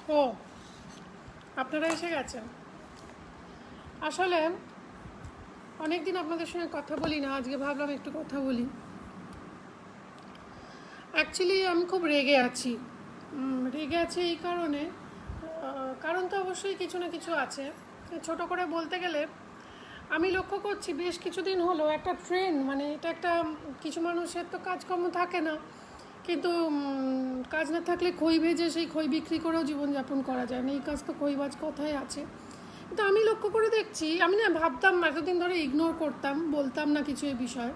ও আপনারা এসে গেছেন। আসলে অনেক দিন আপনাদের সঙ্গে কথা বলি না, আজকে ভাবলাম একটু কথা বলি। অ্যাকচুয়ালি আমি খুব রেগে আছি। রেগে আছি এই কারণে, কারণ তো অবশ্যই কিছু না কিছু আছে। ছোট করে বলতে গেলে আমি লক্ষ্য করছি বেশ কিছুদিন হলো একটা ট্রেন্ড, মানে এটা একটা কিছু মানুষের তো কাজকর্ম থাকে না, কিন্তু কাজ না থাকলে খই ভেজে সেই খই বিক্রি করেও জীবনযাপন করা যায় না, এই কাজ তো খইবাজ কথাই আছে। কিন্তু আমি লক্ষ্য করে দেখছি, আমি না ভাবতাম এতদিন ধরে ইগনোর করতাম, বলতাম না কিছু এই বিষয়।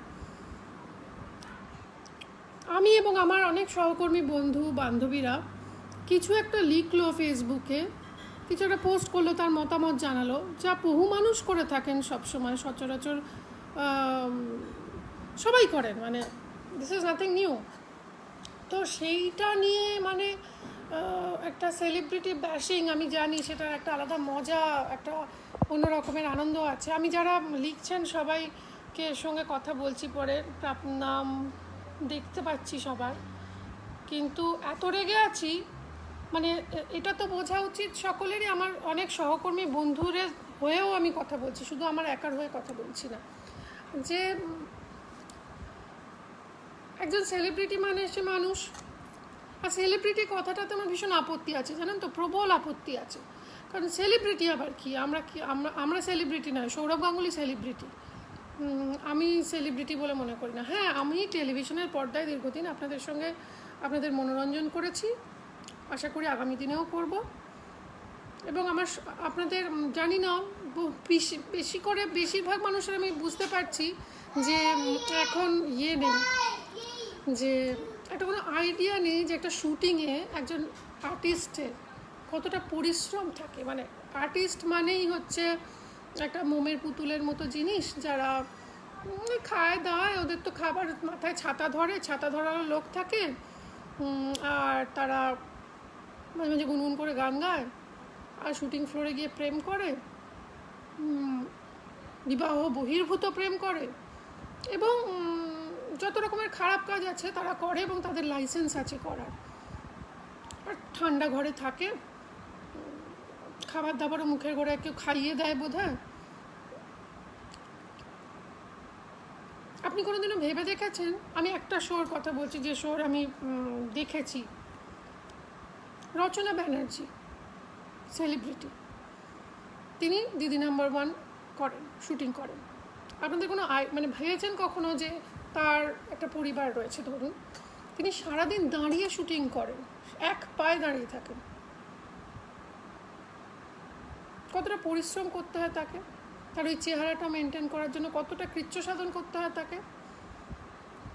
আমি এবং আমার অনেক সহকর্মী বন্ধু বান্ধবীরা কিছু একটা লিখলো ফেসবুকে, কিছু একটা পোস্ট করলো, তার মতামত জানালো, যা বহু মানুষ করে থাকেন সবসময়, সচরাচর সবাই করেন, মানে দিস ইজ নাথিং নিউ। তো সেইটা নিয়ে মানে একটা সেলিব্রিটি ব্যাশিং, আমি জানি সেটার একটা আলাদা মজা, একটা অন্য রকমের আনন্দ আছে। আমি যারা লিখছেন সবাইকে সঙ্গে কথা বলছি, পরে নাম দেখতে পাচ্ছি সবার, কিন্তু এত রেগে আছি মানে এটা তো বোঝা উচিত সকলেরই। আমার অনেক সহকর্মী বন্ধুদের হয়েও আমি কথা বলছি, শুধু আমার একার হয়ে কথা বলছি না, যে একজন সেলিব্রিটি মানে সে মানুষ। আর সেলিব্রিটি কথাটাতে আমার ভীষণ আপত্তি আছে, জানেন তো, প্রবল আপত্তি আছে। কারণ সেলিব্রিটি আবার কি, আমরা সেলিব্রিটি নয়, সৌরভ গাঙ্গুলি সেলিব্রিটি, আমি সেলিব্রিটি বলে মনে করি না। হ্যাঁ, আমি টেলিভিশনের পর্দায় দীর্ঘদিন আপনাদের সঙ্গে আপনাদের মনোরঞ্জন করেছি, আশা করি আগামী দিনেও করব। এবং আপনাদের জানি না, বেশি করে বেশিরভাগ মানুষের আমি বুঝতে পারছি যে এখন নেই, যে একটা কোনো আইডিয়া নেই যে একটা শ্যুটিংয়ে একজন আর্টিস্টের কতটা পরিশ্রম থাকে। মানে আর্টিস্ট মানেই হচ্ছে একটা মোমের পুতুলের মতো জিনিস, যারা খায় দায়, ওদের তো খাবার মাথায় ছাতা ধরার লোক থাকে, আর তারা মাঝে মাঝে গুনগুন করে গান গায়, আর শুটিং ফ্লোরে গিয়ে প্রেম করে, বিবাহ বহির্ভূত প্রেম করে, এবং যত রকমের খারাপ কাজ আছে তারা করে, এবং তাদের লাইসেন্স আছে করার। আর ঠান্ডা ঘরে থাকে, খাবার দাবারও মুখের ঘরে কেউ খাইয়ে দেয় বোধহয়। আপনি কোনোদিনও ভেবে দেখেছেন, আমি একটা শোর কথা বলছি যে শোর আমি দেখেছি, রচনা ব্যানার্জি সেলিব্রিটি, তিনি দিদি নাম্বার 1 করেন, শুটিং করেন। আপনাদের কোনো মানে ভেবেছেন কখনো যে তার একটা পরিবার রয়েছে, ধরুন তিনি সারাদিন দাঁড়িয়ে শুটিং করেন, এক পায়ে দাঁড়িয়ে থাকেন, কতটা পরিশ্রম করতে হয় তাকে, তার ওই চেহারাটা মেনটেন করার জন্য কতটা কৃচ্ছ সাধন করতে হয় তাকে।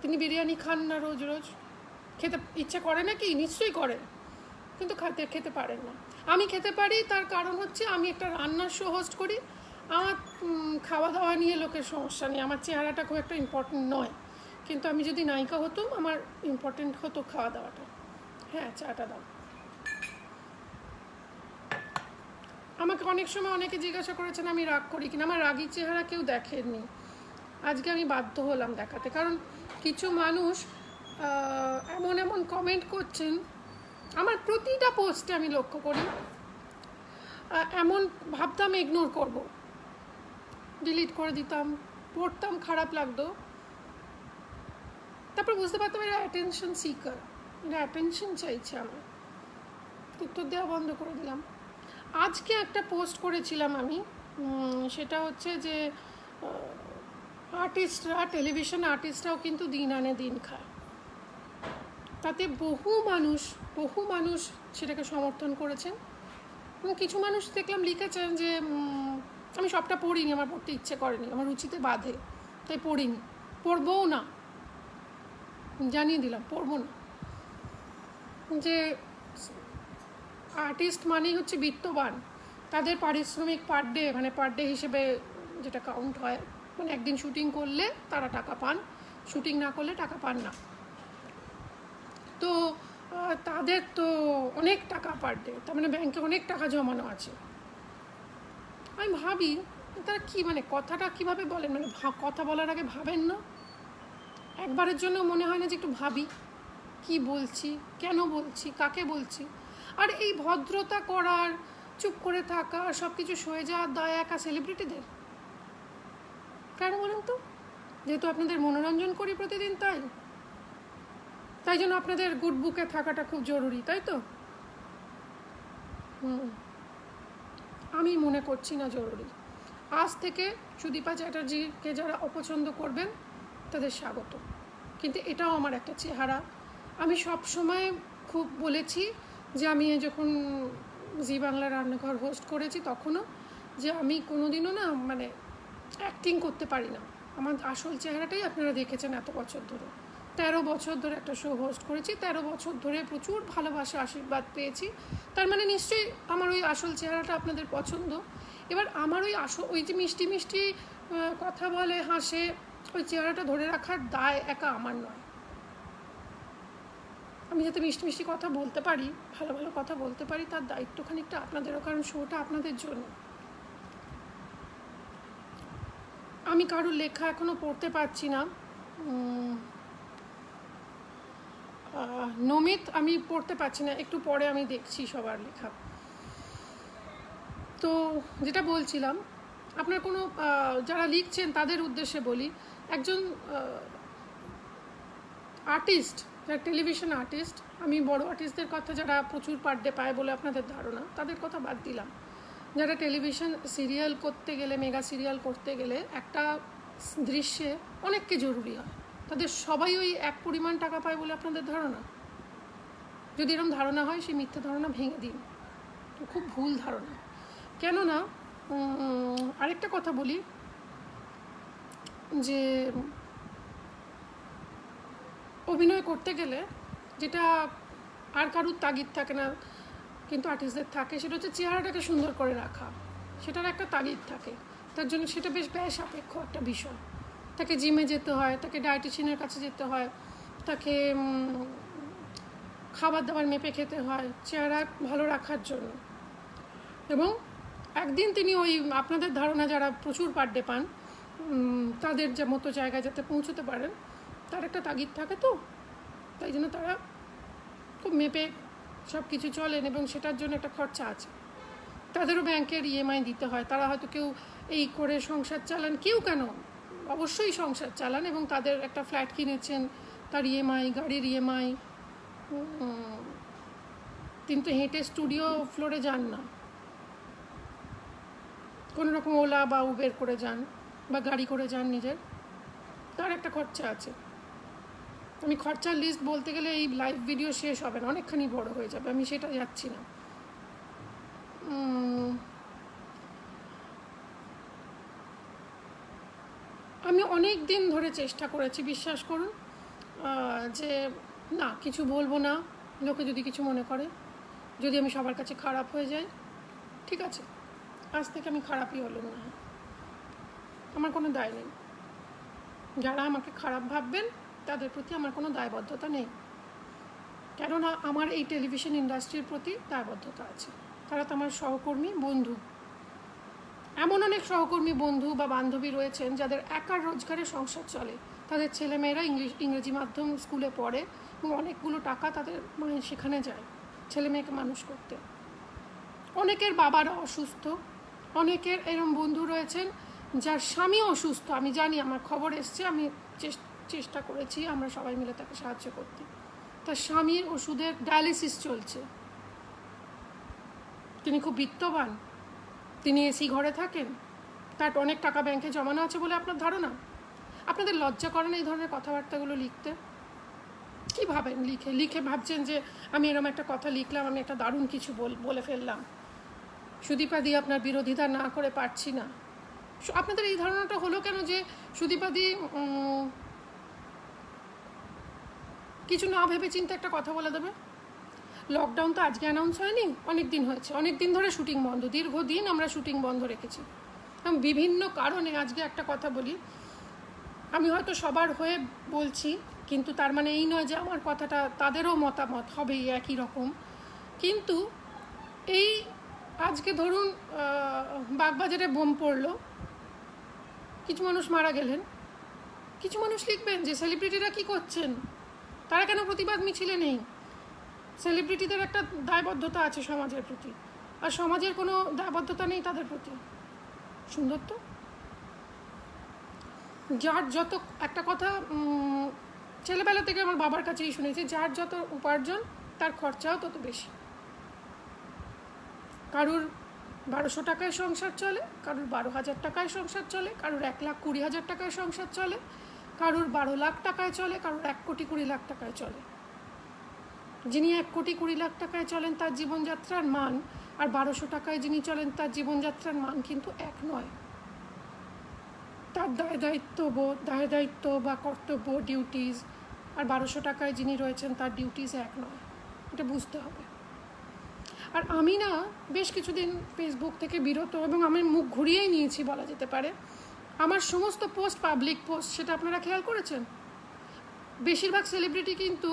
তিনি বিরিয়ানি খান না রোজ রোজ, খেতে ইচ্ছে করে নাকি? নিশ্চয়ই করে, কিন্তু খেতে পারেন না। আমি খেতে পারি, তার কারণ হচ্ছে আমি একটা রান্নার শো হোস্ট করি, আমার খাওয়া দাওয়া নিয়ে লোকের সমস্যা নেই, আমার চেহারাটা খুব একটা ইম্পর্টেন্ট নয়, কিন্তু আমি যদি নায়িকা হতাম আমার ইম্পর্টেন্ট হতো খাওয়া দাওয়াটা। হ্যাঁ, চাটা দাও। আমাকে অনেক সময় অনেকে জিজ্ঞাসা করেছেন আমি রাগ করি কিনা, আমার রাগী চেহারা কেউ দেখেননি, আজকে আমি বাধ্য হলাম দেখাতে। কারণ কিছু মানুষ এমন এমন কমেন্ট করছেন আমার প্রতিটা পোস্টে, আমি লক্ষ্য করি, এমন ভাবতাম ইগনোর করব, ডিলিট করে দিতাম, পড়তাম, খারাপ লাগতো, তারপর বুঝতে পারতাম এরা অ্যাটেনশন সিকার, এরা অ্যাটেনশন চাইছে, আমার উত্তর দেওয়া বন্ধ করে দিলাম। আজকে একটা পোস্ট করেছিলাম আমি, সেটা হচ্ছে যে আর্টিস্টরা, টেলিভিশন আর্টিস্টরাও কিন্তু দিন আনে দিন খায়, তাতে বহু মানুষ সেটাকে সমর্থন করেছেন, এবং কিছু মানুষ দেখলাম লিখেছেন যে আমি সবটা পড়িনি, আমার পড়তে ইচ্ছে করেনি, আমার রুচিতে বাধে, তাই পড়িনি, পড়বও না, জানিয়ে দিলাম পড়বো না। যে আর্টিস্ট মানেই হচ্ছে বিত্তবান, তাদের পারিশ্রমিক পার ডে হিসেবে যেটা কাউন্ট হয়, মানে একদিন শুটিং করলে তারা টাকা পান, শুটিং না করলে টাকা পান না, তো তাদের তো অনেক টাকা পার ডে, তার মানে ব্যাংকে অনেক টাকা জমানো আছে। আমি ভাবি তারা কি, মানে কথাটা কিভাবে বলেন, মানে কথা বলার আগে ভাবেন না? একবারের জন্য মনে হয় না যে একটু ভাবি কি বলছি, কেন বলছি, কাকে বলছি? আর এই ভদ্রতা করার, চুপ করে থাকা, সব কিছু সয়ে যাওয়ার দায় একা সেলিব্রিটিদের? কেন বলুন তো? যেহেতু আপনাদের মনোরঞ্জন করি প্রতিদিন, তাই জন্য আপনাদের গুড বুকে থাকাটা খুব জরুরি, তাই তো? আমি মনে করছি না জরুরি। আজ থেকে সুদীপা চ্যাটার্জিকে যারা অপছন্দ করবেন তাদের স্বাগত। কিন্তু এটাও আমার একটা চেহারা। আমি সব সময় খুব বলেছি যে আমি যখন জি বাংলা রান্নাঘর হোস্ট করেছি তখনও, যে আমি কোনোদিনও না মানে অ্যাক্টিং করতে পারি না। আমার আসল চেহারাটাই আপনারা দেখেছেন এত বছর ধরে। 13 বছর ধরে একটা শো হোস্ট করেছি, 13 বছর ধরে প্রচুর ভালোবাসা আশীর্বাদ পেয়েছি। তার মানে নিশ্চয়ই আমার ওই আসল চেহারাটা আপনাদের পছন্দ। এবার আমার ওই যে মিষ্টি মিষ্টি কথা বলে, হাসে, ওই চেহারাটা ধরে রাখার দায় একা আমার নয়। আমি যাতে মিষ্টি মিষ্টি কথা বলতে পারি, ভালো ভালো কথা বলতে পারি, তার দায়িত্ব খানিকটা আপনাদেরও, কারণ শোটা আপনাদের জন্য। আমি কারোর লেখা এখনও পড়তে পারছি না। নমিত আমি পড়তে পারছি না, একটু পরে আমি দেখছি সবার লেখা। তো যেটা বলছিলাম, আপনার কোনো যারা লিখছেন তাদের উদ্দেশ্যে বলি, একজন আর্টিস্ট, যারা টেলিভিশন আর্টিস্ট, আমি বড় আর্টিস্টদের কথা যারা প্রচুর পার ডে পায় বলে আপনাদের ধারণা, তাদের কথা বাদ দিলাম। যারা টেলিভিশন সিরিয়াল করতে গেলে, মেগা সিরিয়াল করতে গেলে একটা দৃশ্যে অনেককে জরুরি হয়, তাদের সবাই ওই এক পরিমাণ টাকা পায় বলে আপনাদের ধারণা? যদি এরকম ধারণা হয়, সেই মিথ্যে ধারণা ভেঙে দিন। খুব ভুল ধারণা। কেননা আরেকটা কথা বলি, যে অভিনয় করতে গেলে যেটা আর কারুর তাগিদ থাকে না কিন্তু আর্টিস্টদের থাকে, সেটা হচ্ছে চেহারাটাকে সুন্দর করে রাখা। সেটার একটা তাগিদ থাকে, তার জন্য সেটা বেশ ব্যয় সাপেক্ষ একটা বিষয়। তাকে জিমে যেতে হয়, তাকে ডায়েটিশিয়ানের কাছে যেতে হয়, তাকে খাবার দাবার মেপে খেতে হয় চেহারা ভালো রাখার জন্য। এবং একদিন তিনি ওই আপনাদের ধারণা যারা প্রচুর পার ডে পান তাদের যে মতো জায়গায় যাতে পৌঁছতে পারেন, তার একটা তাগিদ থাকে, তো তাই জন্য তারা খুব মেপে সব কিছু চলেন এবং সেটার জন্য একটা খরচা আছে। তাদেরও ব্যাংকের ইএমআই দিতে হয়। তারা হয়তো কেউ এই করে সংসার চালান, কেউ কেন অবশ্যই সংসার চালান, এবং তাদের একটা ফ্ল্যাট কিনেছেন, তার ইএমআই, গাড়ির ইএমআই। তিনি তো হেঁটে স্টুডিও ফ্লোরে যান না, কোনো রকম ওলা বা উবের করে যান বা গাড়ি করে যান নিজের, তার একটা খরচা আছে। আমি খরচার লিস্ট বলতে গেলে এই লাইভ ভিডিও শেষ হবে না, অনেকখানি বড় হয়ে যাবে, আমি সেটা যাচ্ছি না। আমি অনেক দিন ধরে চেষ্টা করেছি, বিশ্বাস করুন, যে না কিছু বলবো না, লোকে যদি কিছু মনে করে, যদি আমি সবার কাছে খারাপ হয়ে যাই, ঠিক আছে, আজ থেকে আমি খারাপই হলাম না, আমার কোনো দায় নেই। যারা আমাকে খারাপ ভাববেন তাদের প্রতি আমার কোনো দায়বদ্ধতা নেই, কেননা আমার এই টেলিভিশন ইন্ডাস্ট্রির প্রতি দায়বদ্ধতা আছে। তারা তো আমার সহকর্মী, বন্ধু। এমন অনেক সহকর্মী, বন্ধু বা বান্ধবী রয়েছেন যাদের একার রোজগারে সংসার চলে, তাদের ছেলেমেয়েরা ইংরেজি মাধ্যম স্কুলে পড়ে এবং অনেকগুলো টাকা তাদের মায়ের সেখানে যায় ছেলে মেয়েকে মানুষ করতে। অনেকের বাবারা অসুস্থ, অনেকের এরম বন্ধু রয়েছেন যার স্বামী অসুস্থ, আমি জানি, আমার খবর এসছে, আমি চেষ্টা করেছি আমরা সবাই মিলে তাকে সাহায্য করতে। তার স্বামীর ওষুধের ডায়ালিসিস চলছে, তিনি খুব বিত্তবান, তিনি এসি ঘরে থাকেন, তার অনেক টাকা ব্যাংকে জমানো আছে বলে আপনার ধারণা? আপনাদের লজ্জা করে না এই ধরনের কথাবার্তাগুলো লিখতে? কী ভাবেন লিখে ভাবছেন যে আমি এরকম একটা কথা লিখলাম, আমি একটা দারুণ কিছু বলে ফেললাম, সুদীপাদি আপনার বিরোধিতা না করে পারছি না। আপনাদের এই ধারণাটা হলো কেন যে সুদীপাদি কিছু না ভেবে চিন্তে একটা কথা বলে দেবে? লকডাউন তো আজকে অ্যানাউন্স হয়নি, অনেক দিন হয়েছে, অনেক দিন ধরে শুটিং বন্ধ, দীর্ঘদিন আমরা শুটিং বন্ধ রেখেছি এবং বিভিন্ন কারণে। আজকে একটা কথা বলি, আমি হয়তো সবার হয়ে বলছি, কিন্তু তার মানে এই নয় যে আমার কথাটা তাদেরও মতামত হবে একই রকম। কিন্তু এই আজকে ধরুন বাগবাজারে বোম পড়লো, কিছু মানুষ মারা গেলেন, কিছু মানুষ লিখবেন যে সেলিব্রিটিরা কি করছেন, তারা কেন প্রতিবাদ মিছিলে নেই? সেলিব্রিটিদের একটা দায়বদ্ধতা আছে সমাজের প্রতি, আর সমাজের কোনো দায়বদ্ধতা নেই তাদের প্রতি। সুন্দর তো? যার যত, একটা কথা ছেলেবেলা থেকে আমার বাবার কাছেই শুনেছি, যার যত উপার্জন তার খরচাও তত বেশি। কারুর 1200 টাকায় সংসার চলে, কারুর 12,000 টাকায় সংসার চলে, কারুর 1,20,000 টাকায় সংসার চলে, কারুর 12 লাখ টাকায় চলে, কারুর 1,20,00,000 টাকায় চলে। যিনি 1,20,00,000 টাকায় চলেন তার জীবনযাত্রার মান আর 1200 টাকায় যিনি চলেন তার জীবনযাত্রার মান কিন্তু এক নয়। তার দায় দায়িত্ব বা কর্তব্য, ডিউটিস, আর 1200 টাকায় যিনি রয়েছেন তার ডিউটিস এক নয়, এটা বুঝতে হবে। আর আমি না বেশ কিছুদিন ফেসবুক থেকে বিরত, এবং আমি মুখ ঘুরিয়েই নিয়েছি বলা যেতে পারে। আমার সমস্ত পোস্ট পাবলিক পোস্ট, সেটা আপনারা খেয়াল করেছেন? বেশিরভাগ সেলিব্রিটি কিন্তু,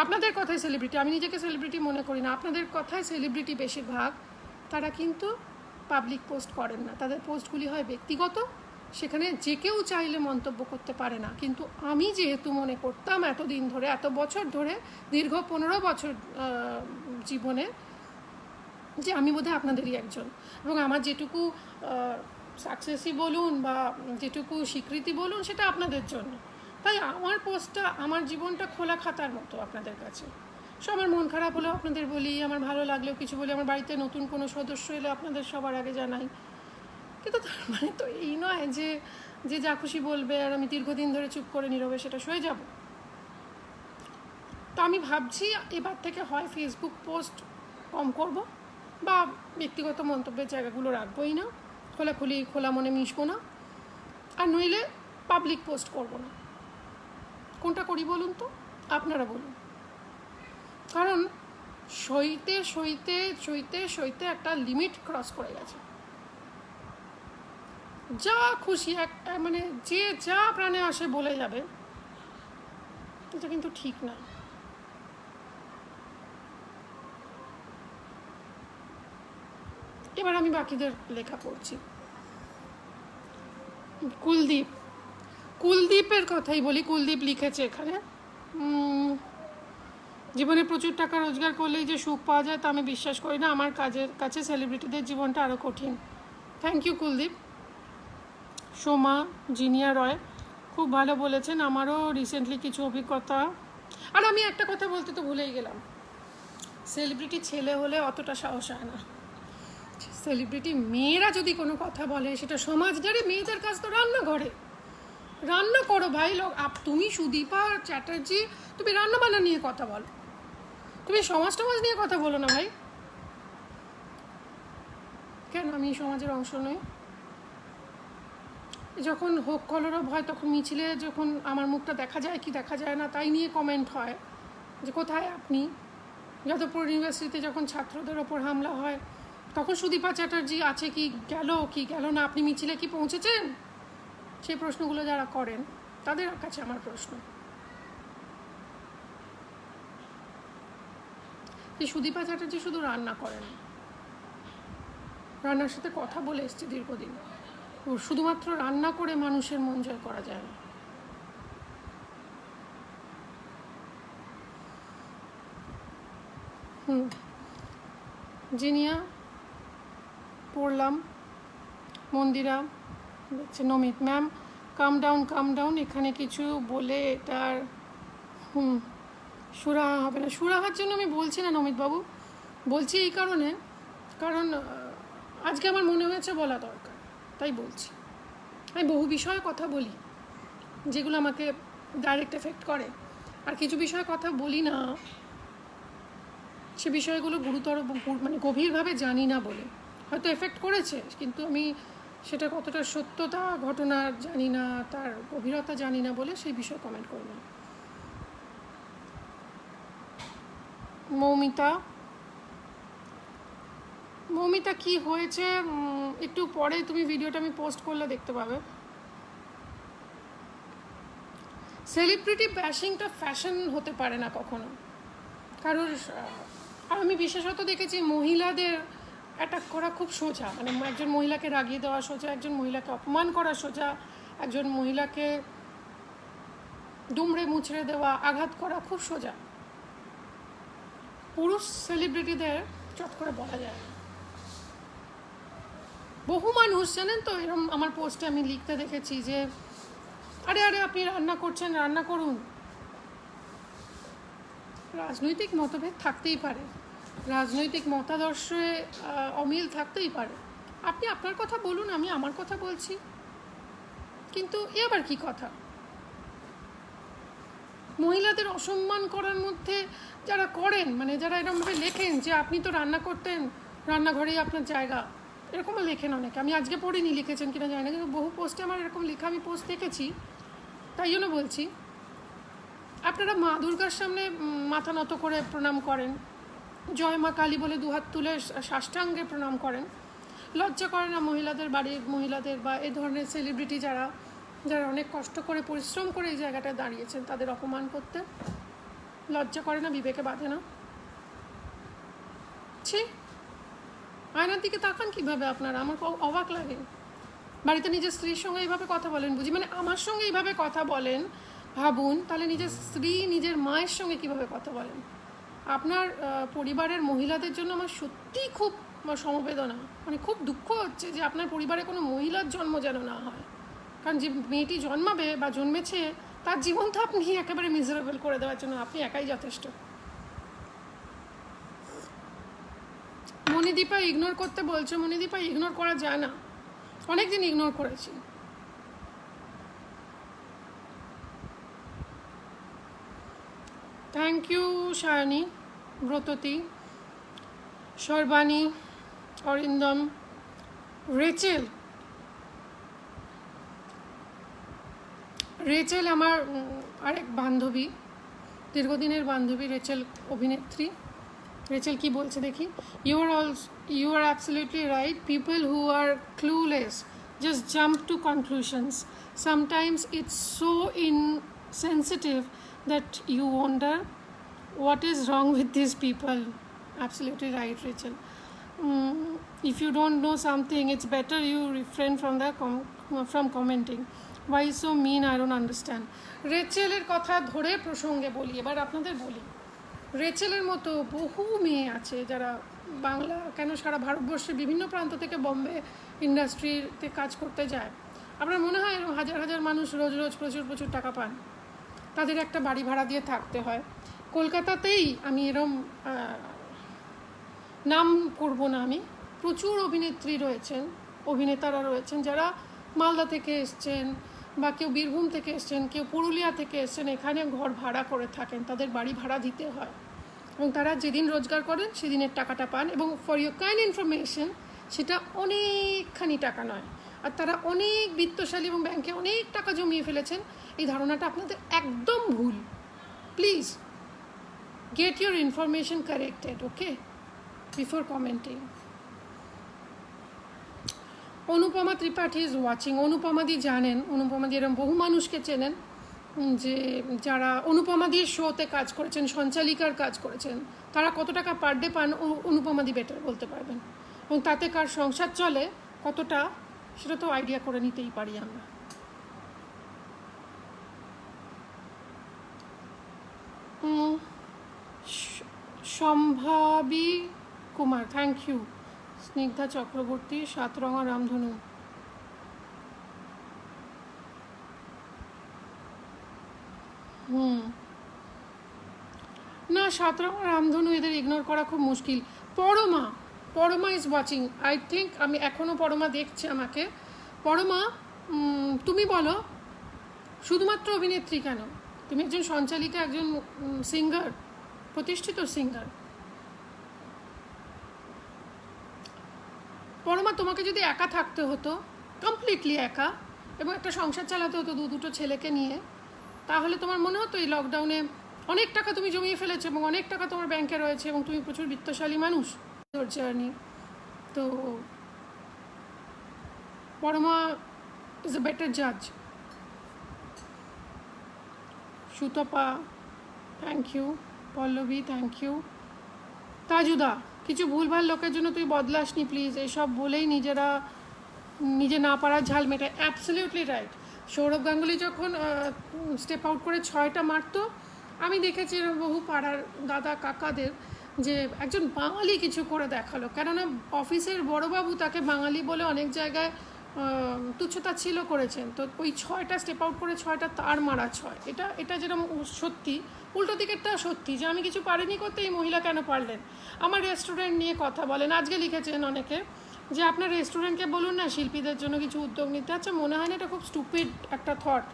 আপনাদের কথায় সেলিব্রিটি, আমি নিজেকে সেলিব্রিটি মনে করি না, আপনাদের কথায় সেলিব্রিটি বেশিরভাগ, তারা কিন্তু পাবলিক পোস্ট করেন না। তাদের পোস্টগুলি হয় ব্যক্তিগত, সেখানে যে কেউ চাইলে মন্তব্য করতে পারে না। কিন্তু আমি যেহেতু মনে করতাম এতদিন ধরে, এত বছর ধরে, দীর্ঘ 15 বছর জীবনে, যে আমি বোধহয় আপনাদেরই একজন, এবং আমার যেটুকু সাকসেসই বলুন বা যেটুকু স্বীকৃতি বলুন সেটা আপনাদের জন্য। তাই আমার পোস্টটা, আমার জীবনটা খোলা খাতার মতো আপনাদের কাছে। সবার মন খারাপ হলেও আপনাদের বলি, আমার ভালো লাগলেও কিছু বলি, আমার বাড়িতে নতুন কোনো সদস্য এলে আপনাদের সবার আগে জানাই। কিন্তু তার মানে তো এই নয় যে যে যা খুশি বলবে আর আমি দীর্ঘদিন ধরে চুপ করে নীরবে সেটা সয়ে যাব। তো আমি ভাবছি এবার থেকে হয় ফেসবুক পোস্ট কম করব, বা ব্যক্তিগত মন্তব্যের জায়গাগুলো রাখবোই না, খোলা মনে মিশবো না, আর নইলে পাবলিক পোস্ট করব না। কোনটা করি বলুন তো, আপনারা বলুন। কারণ সইতে সইতে সইতে সইতে একটা লিমিট ক্রস করে গেছে। যা খুশি মানে যে যা প্রাণে আসে বলে যাবে, এটা কিন্তু ঠিক না। এবার আমি বাকিদের লেখা পড়ছি। কুলদীপের কথাই বলি। কুলদীপ লিখেছে এখানে, জীবনে প্রচুর টাকা রোজগার করলেই যে সুখ পাওয়া যায় তা আমি বিশ্বাস করি না, আমার কাছে সেলিব্রিটিদের জীবনটা আরও কঠিন। Thank you Kuldeep. সোমা জিনিয়া রয় খুব ভালো বলেছেন, আমারও রিসেন্টলি কিছু অভিজ্ঞতা। আর আমি একটা কথা বলতে তো ভুলেই গেলাম, সেলিব্রিটি ছেলে হলে অতটা সাহস হয় না। সেলিব্রিটি মেয়েরা যদি কোনো কথা বলে, সেটা সমাজদারে মেয়েদের কাজ তো রান্না করো ভাই। তুমি সুদীপা চ্যাটার্জি, তুমি রান্নাবান্না নিয়ে কথা বলো, তুমি সমাজ নিয়ে কথা বলো না ভাই। কেন আমি সমাজের অংশ নই? যখন হোক কলরব হয় তখন মিছিলে যখন আমার মুখটা দেখা যায় কি দেখা যায় না তাই নিয়ে কমেন্ট হয় যে কোথায় আপনি। যাদবপুর ইউনিভার্সিটিতে যখন ছাত্রদের ওপর হামলা হয় তখন সুদীপা চ্যাটার্জি আছে কি গেল না, আপনি মিছিলে কি পৌঁছেছেন? সেই প্রশ্নগুলো যারা করেন তাদের কাছে আমার প্রশ্ন, যে সুদীপা চ্যাটার্জি শুধু রান্না করেন, রান্নার সাথে কথা বলে এসছি দীর্ঘদিন। শুধুমাত্র রান্না করে মানুষের মন জয় করা যায় না। জিনিয়া পড়লাম, মন্দিরা দেখছে, নমিত ম্যাম কাম ডাউন, এখানে কিছু বলে এটার সুরাহা হবে না। সুরাহার জন্য আমি বলছি না নমিতবাবু, বলছি এই কারণ আজকে আমার মনে হয়েছে বলা দরকার, তাই বলছি। আমি বহু বিষয়ে কথা বলি যেগুলো আমাকে ডাইরেক্ট এফেক্ট করে, আর কিছু বিষয়ে কথা বলি না, সে বিষয়গুলো গুরুতর মানে গভীরভাবে জানি না বলে হয়তো এফেক্ট করেছে, কিন্তু আমি সেটা কতটা সত্যতা ঘটনার জানি না, তার গভীরতা জানি না বলে সেই বিষয়ে কমেন্ট করি না। মৌমিতা কি হয়েছে একটু পরে তুমি ভিডিওটা আমি পোস্ট করলে দেখতে পাবে। সেলিব্রিটি ব্যাশিংটা ফ্যাশন হতে পারে না কখনো কারোর। আমি বিশেষত দেখেছি মহিলাদের অ্যাটাক করা খুব সোজা, মানে একজন মহিলাকে রাগিয়ে দেওয়া সোজা, একজন মহিলাকে অপমান করা সোজা, একজন মহিলাকে দুমড়ে মুচড়ে দেওয়া, আঘাত করা খুব সোজা। পুরুষ সেলিব্রিটিদের চট করে বলা যায় না। বহু মানুষ জানেন তো এরকম আমার পোস্টে আমি লিখতে দেখেছি যে আরে আরে আপনি রান্না করছেন, রান্না করুন। রাজনৈতিক মতভেদ থাকতেই পারে, রাজনৈতিক মতাদর্শে অমিল থাকতেই পারে, আপনি আপনার কথা বলুন, আমি আমার কথা বলছি, কিন্তু এ আবার কি কথা? মহিলাদের অসম্মান করার মধ্যে যারা করেন, মানে যারা এরকমভাবে লেখেন যে আপনি তো রান্না করতেন, রান্নাঘরেই আপনার জায়গা, এরকমও লেখেন অনেকে। আমি আজকে পড়িনি লিখেছেন কিনা জানি না, কিন্তু বহু পোস্টে আমার এরকম লেখা আমি পোস্ট দেখেছি। তাই জন্য বলছি, আপনারা মা দুর্গার সামনে মাথা নত করে প্রণাম করেন, জয় মা কালী বলে দুহাত তুলে সাষ্টাঙ্গে প্রণাম করেন, লজ্জা করে না মহিলাদের, বাড়ির মহিলাদের বা এই ধরনের সেলিব্রিটি যারা যারা অনেক কষ্ট করে পরিশ্রম করে এই জায়গাটায় দাঁড়িয়েছেন তাদের অপমান করতে? লজ্জা করে না? বিবেকে বাঁধে না? ছি, আয়নার দিকে তাকান কীভাবে আপনারা, আমার অবাক লাগে। বাড়িতে নিজের স্ত্রীর সঙ্গে এইভাবে কথা বলেন বুঝি, মানে আমার সঙ্গে এইভাবে কথা বলেন, ভাবুন তাহলে নিজের স্ত্রী নিজের মায়ের সঙ্গে কিভাবে কথা বলেন। আপনার পরিবারের মহিলাদের জন্য আমার সত্যিই খুব সমবেদনা, মানে খুব দুঃখ হচ্ছে যে আপনার পরিবারে কোনো মহিলার জন্ম যেন না হয়, কারণ যে মেয়েটি জন্মাবে বা জন্মেছে তার জীবন তো আপনি একেবারে মিজারেবল করে দেওয়ার জন্য আপনি একাই যথেষ্ট। মণিদীপা ইগনোর করতে বলছে, মণিদীপা ইগনোর করা যায় না, অনেকদিন ইগনোর করেছি। Thank you Sayani, Bratati, Sarbani, Arindam, Rachel. Rachel আমার আরেক বান্ধবী, দীর্ঘদিনের বান্ধবী রেচেল, অভিনেত্রী। রেচেল কি বলছে দেখি। You are absolutely right. People who are clueless just jump to conclusions. Sometimes it's so insensitive that you wonder what is wrong with these people. Absolutely right, Rachel. If you don't know something, it's better you refrain from commenting. Why so mean? I don't understand. রেচেলের কথা ধরে প্রসঙ্গে বলি, এবার আপনাদের বলি। রেচেলের মতো বহু মেয়ে আছে যারা বাংলা কেন সারা ভারতবর্ষের বিভিন্ন প্রান্ত থেকে বম্বে ইন্ডাস্ট্রিতে কাজ করতে যায়। আপনার মনে হয় এরকম হাজার হাজার মানুষ রোজ রোজ প্রচুর প্রচুর টাকা পান, তাদের একটা বাড়ি ভাড়া দিয়ে থাকতে হয়। কলকাতাতেই আমি এরম নাম করব না, আমি প্রচুর অভিনেত্রী রয়েছেন, অভিনেতারা রয়েছেন যারা মালদা থেকে এসছেন বা কেউ বীরভূম থেকে এসছেন, কেউ পুরুলিয়া থেকে এসছেন, এখানে ঘর ভাড়া করে থাকেন, তাদের বাড়ি ভাড়া দিতে হয় এবং তারা যেদিন রোজগার করেন সেদিনের টাকাটা পান। এবং ফর ইউর কাইন্ড ইনফরমেশন, সেটা অনেকখানি টাকা নয়, আর তারা অনেক বিত্তশালী এবং ব্যাংকে অনেক টাকা জমিয়ে ফেলেছেন। এই ধারণাটা আপনাদের একদম ভুল। Please get your information corrected, okay, before commenting. Anupama Tripathi is watching. অনুপমাদি জানেন, অনুপমাদি এরকম বহু মানুষকে চেনেন যে যারা অনুপমাদির শোতে কাজ করেছেন, সঞ্চালিকার কাজ করেছেন, তারা কত টাকা পার ডে পান অনুপমাদি বেটার বলতে পারবেন, এবং তাতে কার সংসার চলে কতটা সেটা তো আইডিয়া করে নিতেই পারি আমরা। সম্ভাবী কুমার, থ্যাংক ইউ। স্নিগ্ধা চক্রবর্তী, সাতরঙা রামধনু। না, সাতরঙা রামধনু এদের ইগনোর করা খুব মুশকিল। Parama is watching, I think. আমি এখনও পরমা দেখছে আমাকে। পরমা, তুমি বলো, শুধুমাত্র অভিনেত্রী কেন, তুমি একজন সঞ্চালিকা, একজন সিঙ্গার, প্রতিষ্ঠিত সিঙ্গার। পরমা, তোমাকে যদি একা থাকতে হতো, কমপ্লিটলি একা, এবং একটা সংসার চালাতে হতো দুটো ছেলেকে নিয়ে, তাহলে তোমার মনে হতো এই লকডাউনে অনেক টাকা তুমি জমিয়ে ফেলেছো এবং অনেক টাকা তোমার ব্যাংকে রয়েছে এবং তুমি প্রচুর বিত্তশালী মানুষ, তোর জার্নি। তো পরমা ইজ এ বেটার জাজ। Sutapa, thank you. Pallabi, thank you. তাজুদা, কিছু ভুলভাল লোকের জন্য তুই বদলাসনি প্লিজ, এসব বলেই নিজে না পারার ঝাল মেটায়। Absolutely right. সৌরভ গাঙ্গুলি যখন স্টেপ আউট করে 6টা মারতো, আমি দেখেছি বহু পাড়ার দাদা কাকাদের যে একজন বাঙালি কিছু করে দেখালো, কেননা অফিসের বড়বাবু তাকে বাঙালি বলে অনেক জায়গায় তুচ্ছতাচ্ছিল্য করেছেন। তো ওই 6টা স্টেপ আউট করে 6টা তার মারা 6, এটা যেরকম সত্যি, উল্টো দিকেরটাও সত্যি যে আমি কিছু পারিনি করতে, এই মহিলা কেন পারলেন। আমার রেস্টুরেন্ট নিয়ে কথা বলেন, আজকে লিখেছেন অনেকে যে আপনার রেস্টুরেন্টকে বলুন না শিল্পীদের জন্য কিছু উদ্যোগ নিতে। আচ্ছা, মনে হয় না এটা খুব স্টুপিড একটা থট,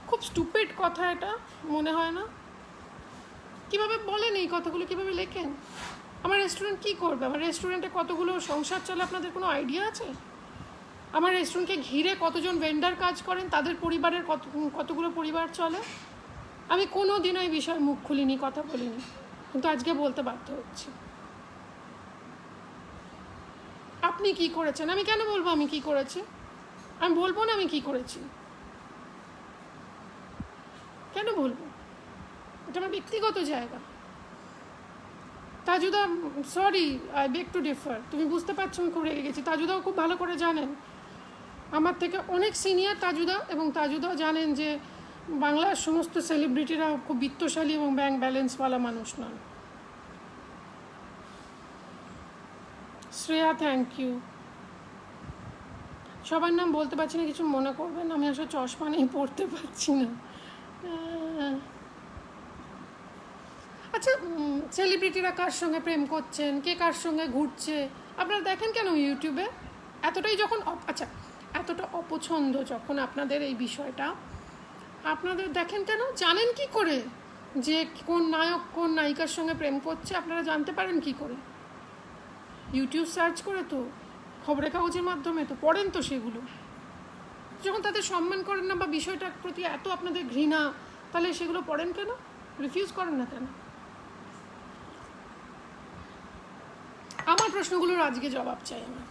খুব স্টুপিড কথা এটা, মনে হয় না? কীভাবে বলেন এই কথাগুলো, কীভাবে লেখেন? আমার রেস্টুরেন্ট কী করবে? আমার রেস্টুরেন্টে কতগুলো সংসার চলে আপনাদের কোনো আইডিয়া আছে? আমার রেস্টুরেন্টকে ঘিরে কতজন ভেন্ডার কাজ করেন, তাদের পরিবারের কতগুলো পরিবার চলে? আমি কোনো দিনও এই বিষয়ে মুখ খুলিনি, কথা বলিনি, কিন্তু আজকে বলতে বাধ্য হচ্ছি। আপনি কি করেছেন? আমি কেন বলবো আমি কি করেছি? আমি বলবো না আমি কি করেছি, কেন বলবো? এটা আমার ব্যক্তিগত জায়গা। তাজুদা, sorry, I beg to differ. তুমি বুঝতে পারছো আমি খুব রেগে গেছি। তাজুদাও খুব ভালো করে জানেন, আমার থেকে অনেক সিনিয়র তাজুদা, এবং তাজুদাও জানেন যে বাংলার সমস্ত সেলিব্রিটিরা খুব বিত্তশালী এবং ব্যাংক ব্যালেন্সওয়ালা মানুষ নন। Shreya, thank you. সবার নাম বলতে পারছি না, কিছু মনে করবেন, আমি আসলে চশমা নেই, পড়তে পারছি না। আচ্ছা, সেলিব্রিটিরা কার সঙ্গে প্রেম করছেন, কে কার সঙ্গে ঘুরছে, আপনারা দেখেন কেন ইউটিউবে? এতটাই যখন আচ্ছা, এতটা অপছন্দ যখন আপনাদের এই বিষয়টা, আপনাদের দেখেন কেন? জানেন কি করে যে কোন নায়ক কোন নায়িকার সঙ্গে প্রেম করছে? আপনারা জানতে পারেন কি করে? ইউটিউব সার্চ করে তো, খবরের কাগজের মাধ্যমে তো পড়েন তো সেগুলো। যখন তাদের সম্মান করেন না বা বিষয়টার প্রতি এত আপনাদের ঘৃণা, তাহলে সেগুলো পড়েন কেন? রিফিউজ করেন না কেন? আমার প্রশ্নগুলোর আজকে জবাব চাই আমার।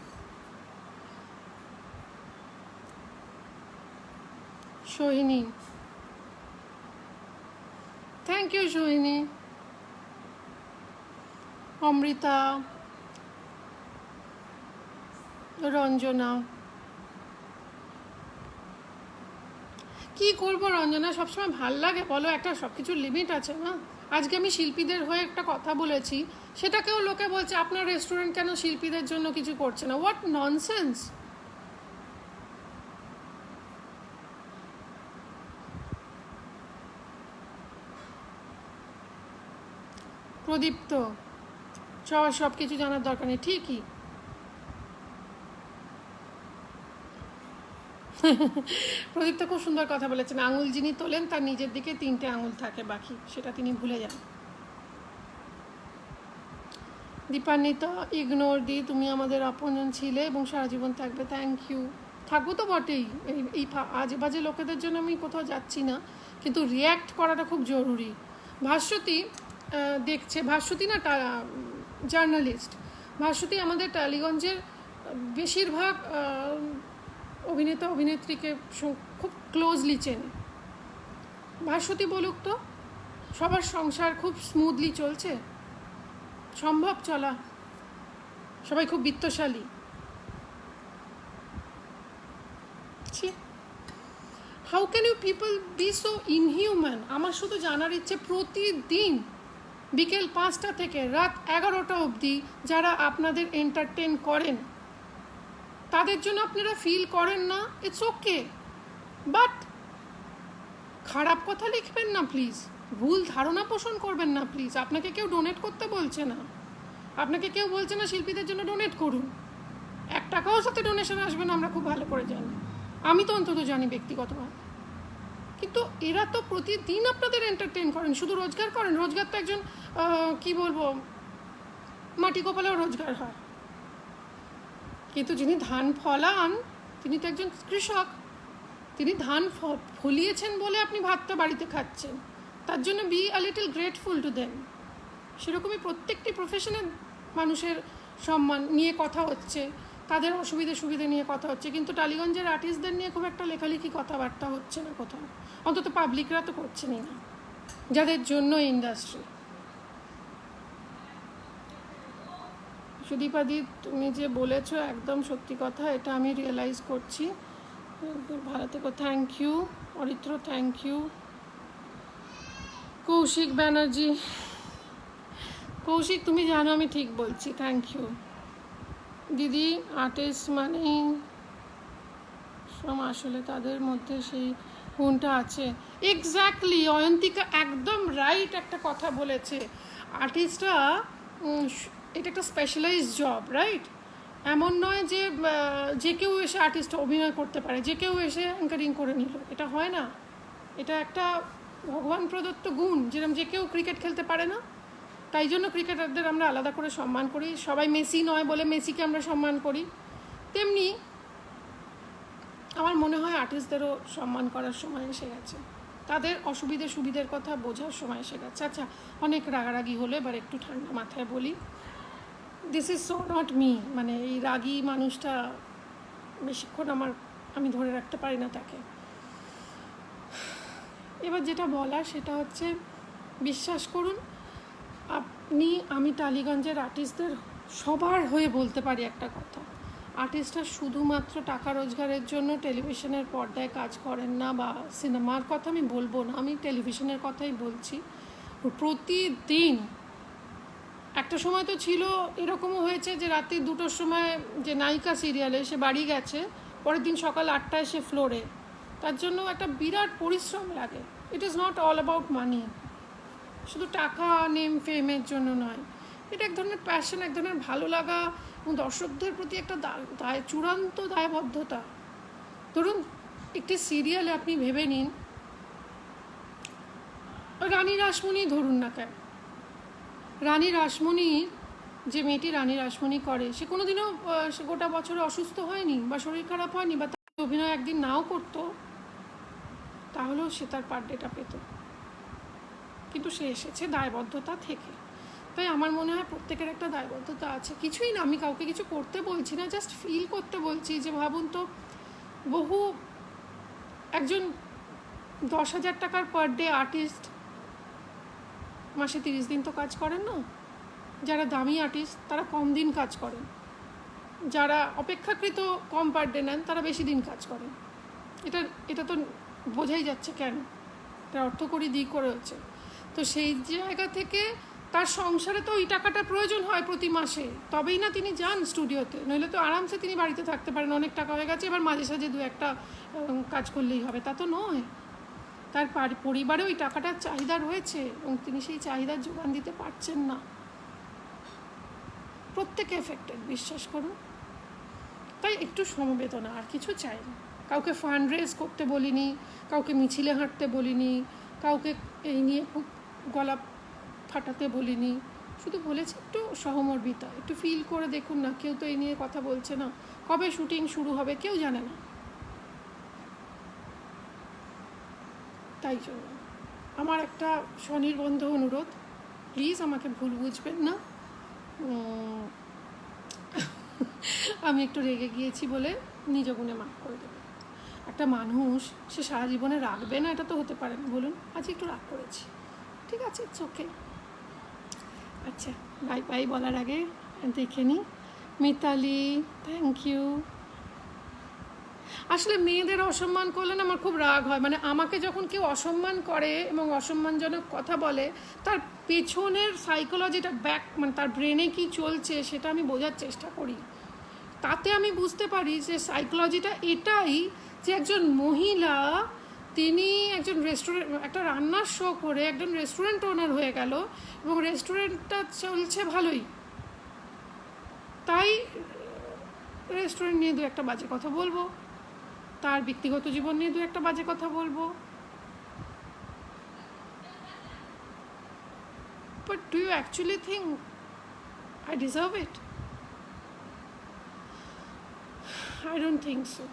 Sohini, thank you Sohini. অমৃতা, রঞ্জনা, কি করবো রঞ্জনা, সবসময় ভাল লাগে বলো? একটা সব কিছুর লিমিট আছে না? আজকে আমি শিল্পীদের হয়ে একটা কথা বলেছি, সেটাকেও লোকে বলছে আপনার রেস্টুরেন্ট কেন শিল্পীদের জন্য কিছু করছে না। What nonsense! প্রদীপ্ত, সব কিছু জানার দরকার নেই, ঠিকই। প্রদীপ্ত খুব সুন্দর কথা বলেছেন, আঙুল যিনি তোলেন তার নিজের দিকে 3টে আঙুল থাকে বাকি, সেটা তিনি ভুলে যান। দীপান্বিতা, ইগনোর দি, তুমি আমাদের আপনজন ছিলে এবং সারা জীবন থাকবে। Thank you. থাকবো তো বটেই, এই আজে বাজে লোকেদের জন্য আমি কোথাও যাচ্ছি না, কিন্তু রিয়্যাক্ট করাটা খুব জরুরি। ভাস্বতী দেখছে, ভাস্বতী না, জার্নালিস্ট ভাস্বতী আমাদের টালিগঞ্জের বেশিরভাগ অভিনেতা অভিনেত্রীকে খুব ক্লোজলি চেনে। ভাস্বতী বলুক তো, সবার সংসার খুব স্মুথলি চলছে? সম্ভব চলা? সবাই খুব বিত্তশালী? How can you people be so inhuman? আমার শুধু জানার ইচ্ছে, প্রতিদিন বিকেল 5টা থেকে রাত 11টা অবধি যারা আপনাদের এন্টারটেন করেন, তাদের জন্য আপনারা ফিল করেন না? ইটস ওকে, বাট খারাপ কথা লিখবেন না প্লিজ, ভুল ধারণা পোষণ করবেন না প্লিজ। আপনাকে কেউ ডোনেট করতে বলছে না, আপনাকে কেউ বলছে না শিল্পীদের জন্য ডোনেট করুন। 1 টাকাও সাথে ডোনেশন আসবে না, আমরা খুব ভালো করে জানি, আমি তো অন্তত জানি ব্যক্তিগতভাবে। কিন্তু এরা তো প্রতিদিন আপনাদের এন্টারটেন করেন, শুধু রোজগার করেন। রোজগার তো একজন কি বলবো, মাটি কোপালেও রোজগার হয়, কিন্তু যিনি ধান ফলান তিনি তো একজন কৃষক। তিনি ধান ফলিয়েছেন বলে আপনি ভাতটা বাড়িতে খাচ্ছেন, তার জন্য be a little grateful to them. সেরকমই প্রত্যেকটি প্রফেশনের মানুষের সম্মান নিয়ে কথা হচ্ছে, তাদের অসুবিধে সুবিধে নিয়ে কথা হচ্ছে, কিন্তু টালিগঞ্জের আর্টিস্টদের নিয়ে খুব একটা লেখালেখি কথাবার্তা হচ্ছে না কোথাও, অন্তত পাবলিকরা তো করছেনই না, যাদের জন্য ইন্ডাস্ট্রি। সুদীপাদি, তুমি যে বলেছো একদম সত্যি কথা, এটা আমি রিয়েলাইজ করছি। ভালো থেকো, thank you. Aritra, thank you. Kaushik Banerjee, Kaushik তুমি জানো আমি ঠিক বলছি, থ্যাংক ইউ দিদি। আর্টিস্ট মানেই আসলে তাদের মধ্যে সেই গুণটা আছে। এক্স্যাক্টলি, অয়ন্তিকা একদম রাইট একটা কথা বলেছে। আর্টিস্টরা এটা একটা স্পেশালাইজড জব, রাইট? এমন নয় যে যে কেউ এসে আর্টিস্ট অভিনয় করতে পারে, যে কেউ এসে অ্যাঙ্কারিং করে নিল, এটা হয় না। এটা একটা ভগবান প্রদত্ত গুণ, যেরকম যে কেউ ক্রিকেট খেলতে পারে না, তাই জন্য ক্রিকেটারদের আমরা আলাদা করে সম্মান করি। সবাই মেসি নয় বলে মেসিকে আমরা সম্মান করি। তেমনি আমার মনে হয় আর্টিস্টদেরও সম্মান করার সময় এসে গেছে, তাদের অসুবিধে সুবিধের কথা বোঝার সময় এসে গেছে। আচ্ছা, অনেক রাগারাগি হলো, এবার একটু ঠান্ডা মাথায় বলি। This is so not me, মানে এই রাগী মানুষটা বেশিক্ষণ আমি ধরে রাখতে পারি না তাকে। এবার যেটা বলা সেটা হচ্ছে, বিশ্বাস করুন আমি টালিগঞ্জের আর্টিস্টদের সবার হয়ে বলতে পারি একটা কথা, আর্টিস্টরা শুধুমাত্র টাকা রোজগারের জন্য টেলিভিশনের পর্দায় কাজ করেন না, বা সিনেমার কথা আমি বলবো না, আমি টেলিভিশনের কথাই বলছি। প্রতিদিন একটা সময় তো ছিল, এরকমও হয়েছে যে রাত্রি 2টোর সময় যে নায়িকা সিরিয়ালে সে বাড়ি গেছে, পরের দিন সকাল 8টায় সে ফ্লোরে। তার জন্য একটা বিরাট পরিশ্রম লাগে। It is not all about মানি, শুধু টাকা নেম ফেমের জন্য নয়। এটা এক ধরনের প্যাশন, এক ধরনের ভালো লাগা, এবং দর্শকদের প্রতি একটা চূড়ান্ত দায়বদ্ধতা। ধরুন একটি সিরিয়ালে আপনি ভেবে নিন, রানী রাসমণি ধরুন না কেন, রানী রাসমণি যে মেয়েটি রানী রাসমণি করে, সে কোনোদিনও সে গোটা বছরে অসুস্থ হয়নি বা শরীর খারাপ হয়নি, বা তার অভিনয় একদিন নাও করতো, তাহলেও সে তার পার ডেটা পেত। কিন্তু সে এসেছে দায়বদ্ধতা থেকে। তাই আমার মনে হয় প্রত্যেকের একটা দায়বদ্ধতা আছে। কিছুই না, আমি কাউকে কিছু করতে বলছি না, জাস্ট ফিল করতে বলছি যে ভাবুন তো, একজন 10,000 টাকার পার ডে আর্টিস্ট মাসে 30 দিন তো কাজ করেন না। যারা দামি আর্টিস্ট তারা কম দিন কাজ করেন, যারা অপেক্ষাকৃত কম পার ডে নেন তারা বেশি দিন কাজ করেন। এটা তো বোঝাই যাচ্ছে কেন, এটা অর্থকরী দিকও রয়েছে। তো সেই জায়গা থেকে তার সংসারে তো ওই টাকাটা প্রয়োজন হয় প্রতি মাসে, তবেই না তিনি যান স্টুডিওতে, নইলে তো আরামসে তিনি বাড়িতে থাকতে পারেন। অনেক টাকা হয়ে গেছে, এবার মাঝে সাঝে 2-1টা কাজ করলেই হবে, তা তো নয়। তার পরিবারে ওই টাকাটার চাহিদা রয়েছে, এবং তিনি সেই চাহিদার যোগান দিতে পারছেন না। প্রত্যেকে এফেক্টেড, বিশ্বাস করুন। তাই একটু সমবেদনা, আর কিছু চাই না। কাউকে ফান্ড রেজ করতে বলিনি, কাউকে মিছিলে হাঁটতে বলিনি, কাউকে এই নিয়ে খুব গলা ফাটাতে বলিনি, শুধু বলেছি একটু সহমর্মিতা, একটু ফিল করে দেখুন না। কেউ তো এই নিয়ে কথা বলছে না, কবে শুটিং শুরু হবে কেউ জানে না। তাই জন্য আমার একটা স্বনির্বন্ধ অনুরোধ, প্লিজ আমাকে ভুল বুঝবেন না। আমি একটু রেগে গিয়েছি বলে নিজ গুণে মাফ করে দেবেন। একটা মানুষ সে সারা জীবনে রাখবে না, এটা তো হতে পারে না, বলুন। আজ একটু রাগ করেছি, ঠিক আছে, ইটস ওকে। আচ্ছা, বাই বাই বলার আগে দেখে নিই। Mitali, thank you. আসলে মেয়েদের অসম্মান করলে না আমার খুব রাগ হয়। মানে আমাকে যখন কেউ অসম্মান করে এবং অসম্মানজনক কথা বলে, তার পেছনের সাইকোলজিটা মানে তার ব্রেনে কি চলছে সেটা আমি বোঝার চেষ্টা করি। তাতে আমি বুঝতে পারি যে সাইকোলজিটা এটাই, যে একজন মহিলা, তিনি একজন একটা রান্নার শো করে একজন রেস্টুরেন্ট ওনার হয়ে গেল, এবং রেস্টুরেন্টটা চলছে ভালোই, তাই রেস্টুরেন্ট নিয়ে 2-1টা বাজে কথা বলবো, তার ব্যক্তিগত জীবন নিয়ে 2-1টা বাজে কথা বলবো। But do you actually think I deserve it? I don't think so.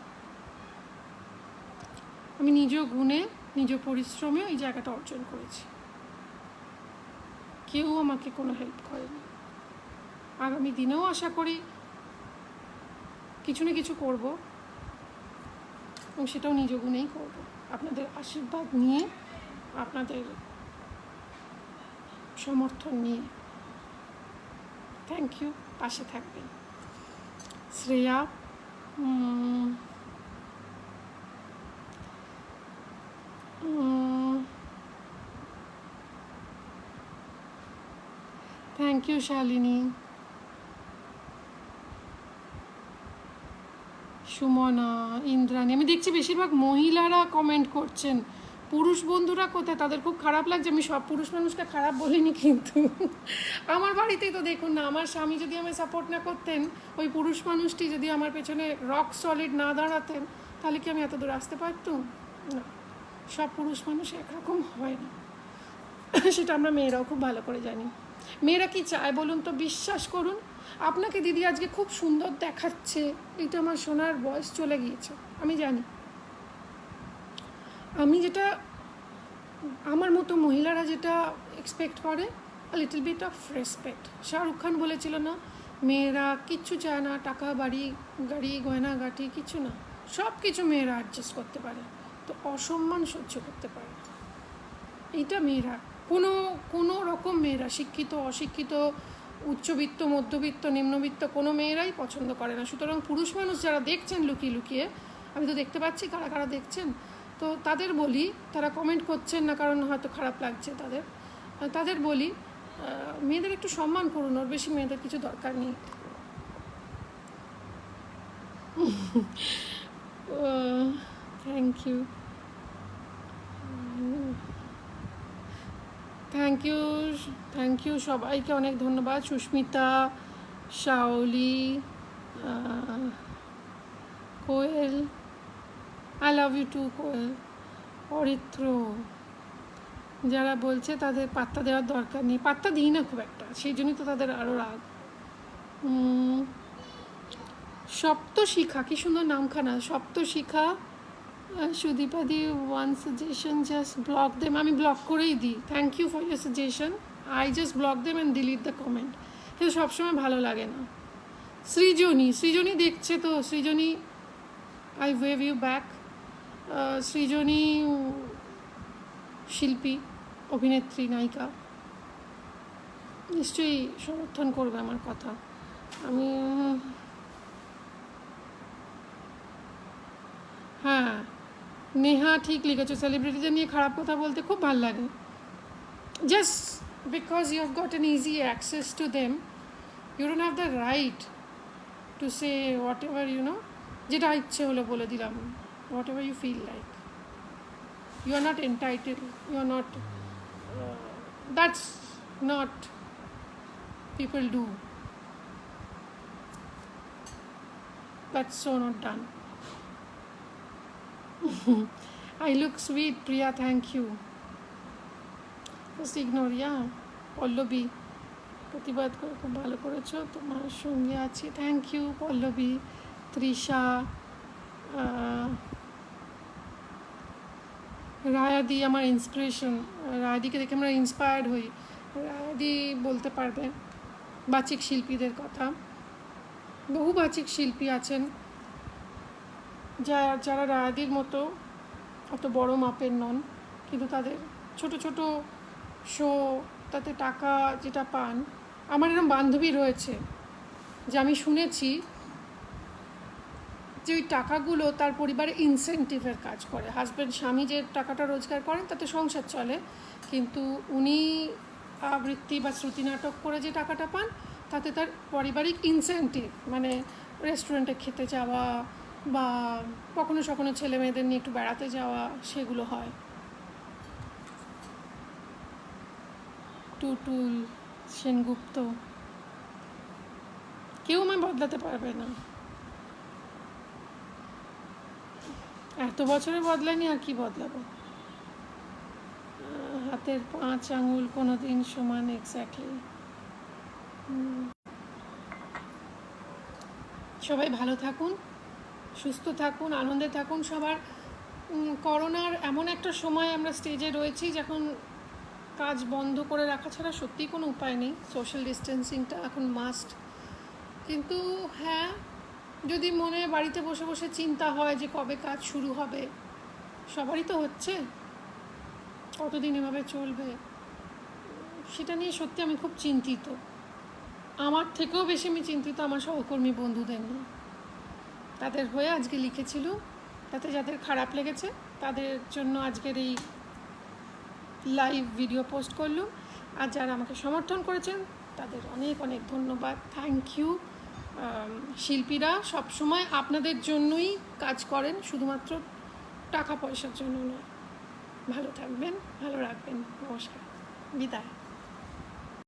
আমি নিজ গুণে, নিজ পরিশ্রমে এই জায়গাটা অর্জন করেছি, কেউ আমাকে কোনো হেল্প করেনি। আগামী দিনেও আশা করি কিছু না কিছু করব, এবং সেটাও নিজ গুণেই করব, আপনাদের আশীর্বাদ নিয়ে, আপনাদের সমর্থন নিয়ে। থ্যাংক ইউ, পাশে থাকবেন। Shreya, thank you Shalini. সুমনা, ইন্দ্রাণী, আমি দেখছি বেশিরভাগ মহিলারা কমেন্ট করছেন, পুরুষ বন্ধুরা কোথায়? তাদের খুব খারাপ লাগছে। আমি সব পুরুষ মানুষকে খারাপ বলিনি, কিন্তু আমার বাড়িতেই তো দেখুন না, আমার স্বামী যদি আমায় সাপোর্ট না করতেন, ওই পুরুষ মানুষটি যদি আমার পেছনে রক সলিড না দাঁড়াতেন, তাহলে কি আমি এত দূর আসতে পারতাম? না, সব পুরুষ মানুষ একরকম হয় না, সেটা আমরা মেয়েরাও খুব ভালো করে জানি। মেয়েরা কি চায় বলুন তো? বিশ্বাস করুন, আপনাকে দিদি আজকে খুব সুন্দর দেখাচ্ছে, এটা আমার শোনার বয়স চলে গিয়েছে, আমি জানি। আমি যেটা, আমার মতো মহিলারা যেটা এক্সপেক্ট করে, little bit of respect. Shahrukh Khan বলেছিল না, মেয়েরা কিচ্ছু চায় না, টাকা, বাড়ি, গাড়ি, গয়না গাটি, কিছু না, সব কিছু মেয়েরা অ্যাডজাস্ট করতে পারে, তো অসম্মান সহ্য করতে পারে না। এইটা মেয়েরা, কোনো রকম মেয়েরা, শিক্ষিত, অশিক্ষিত, উচ্চবিত্ত, মধ্যবিত্ত, নিম্নবিত্ত, কোনো মেয়েরাই পছন্দ করে না। সুতরাং পুরুষ মানুষ যারা দেখছেন লুকিয়ে লুকিয়ে, আমি তো দেখতে পাচ্ছি কারা কারা দেখছেন, তো তাদের বলি, তারা কমেন্ট করছেন না কারণ হয়তো খারাপ লাগছে তাদের বলি, মেয়েদের একটু সম্মান করুন, ওর বেশি মেয়েদের কিছু দরকার নেই। থ্যাংক ইউ, থ্যাংক ইউ সবাইকে অনেক ধন্যবাদ। সুস্মিতা, শাওলি, কোয়েল, আই লাভ ইউ টু কোয়েল, অরিত্র, যারা বলছে তাদের পাত্তা দেওয়ার দরকার নেই, পাত্তা দিই না খুব একটা, সেই জন্যই তো তাদের আরও রাগ। সপ্তশিখা, কি সুন্দর নামখানা, Saptashikha. Sudipa di, one suggestion, just block them. আমি ব্লক করেই দিই, thank you for your suggestion, I just block them and delete the comment, কিন্তু সবসময় ভালো লাগে না। সৃজনী দেখছে তো, Srijani, I wave you back. Srijani শিল্পী, অভিনেত্রী, নায়িকা, নিশ্চয়ই সমর্থন করবে আমার কথা। আমি, হ্যাঁ, নেহা ঠিক লিখেছো, সেলিব্রিটিদের নিয়ে খারাপ কথা বলতে খুব ভালো লাগে, just because you have got an easy access to them, you don't have the right to say whatever, যেটা ইচ্ছে হলো বলে দিলাম, whatever you feel like, you are not entitled, you are not, that's not, people do, that's so not done. I look sweet, Priya, thank you, just ignore, yeah. Pallabi, প্রতিবাদ করে খুব ভালো করেছো, তোমার সঙ্গে আছি, থ্যাংক ইউ পল্লবী। তৃষা, রায়াদি আমার ইন্সপিরেশন, রায়াদিকে দেখে আমরা ইন্সপায়ার্ড হই, রায়াদি বলতে পারবে বাচিক শিল্পীদের কথা, বহু বাচিক শিল্পী আছেন যারা রায়াদির মতো অত বড় মাপের নন, কিন্তু তাদের ছোট ছোট শো, তাতে টাকা যেটা পান। আমার এরকম বান্ধবী রয়েছে যে আমি শুনেছি যে ওই টাকাগুলো তার পরিবারে ইনসেন্টিভের কাজ করে, হাজব্যান্ড, স্বামী যে টাকাটা রোজগার করেন তাতে সংসার চলে, কিন্তু উনি আবৃত্তি বা শ্রুতি নাটক করে যে টাকাটা পান তাতে তার পারিবারিক ইনসেন্টিভ, মানে রেস্টুরেন্টে খেতে যাওয়া বা কখনো সখনো ছেলে মেয়েদের নিয়ে একটু বেড়াতে যাওয়া, সেগুলো হয়। টুটুল সেনগুপ্ত, কেউ আমায় বদলাতে পারবে না, এত বছরে বদলায়নি, আর কি বদলাবো। হাতের 5 আঙুল কোনো দিন সমান, এক্স্যাক্টলি। সবাই ভালো থাকুন, সুস্থ থাকুন, আনন্দে থাকুন। সবার করোনার এমন একটা সময় আমরা স্টেজে রয়েছি যখন কাজ বন্ধ করে রাখা ছাড়া সত্যিই কোনো উপায় নেই, সোশ্যাল ডিস্টেন্সিংটা এখন মাস্ট। কিন্তু হ্যাঁ, যদি মনে বাড়িতে বসে বসে চিন্তা হয় যে কবে কাজ শুরু হবে, সবারই তো হচ্ছে, কতদিন এভাবে চলবে, সেটা নিয়ে সত্যি আমি খুব চিন্তিত। আমার থেকেও বেশি আমি চিন্তিত আমার সহকর্মী বন্ধুদের নিয়ে, তাদের হয়ে আজকে লিখেছিল, তাতে যাদের খারাপ লেগেছে তাদের জন্য আজকের এই লাইভ ভিডিও পোস্ট করলুম। আর যারা আমাকে সমর্থন করেছেন তাদের অনেক অনেক ধন্যবাদ, থ্যাংক ইউ। শিল্পীরা সবসময় আপনাদের জন্যই কাজ করেন, শুধুমাত্র টাকা পয়সার জন্য নয়। ভালো থাকবেন, ভালো রাখবেন। নমস্কার, বিদায়।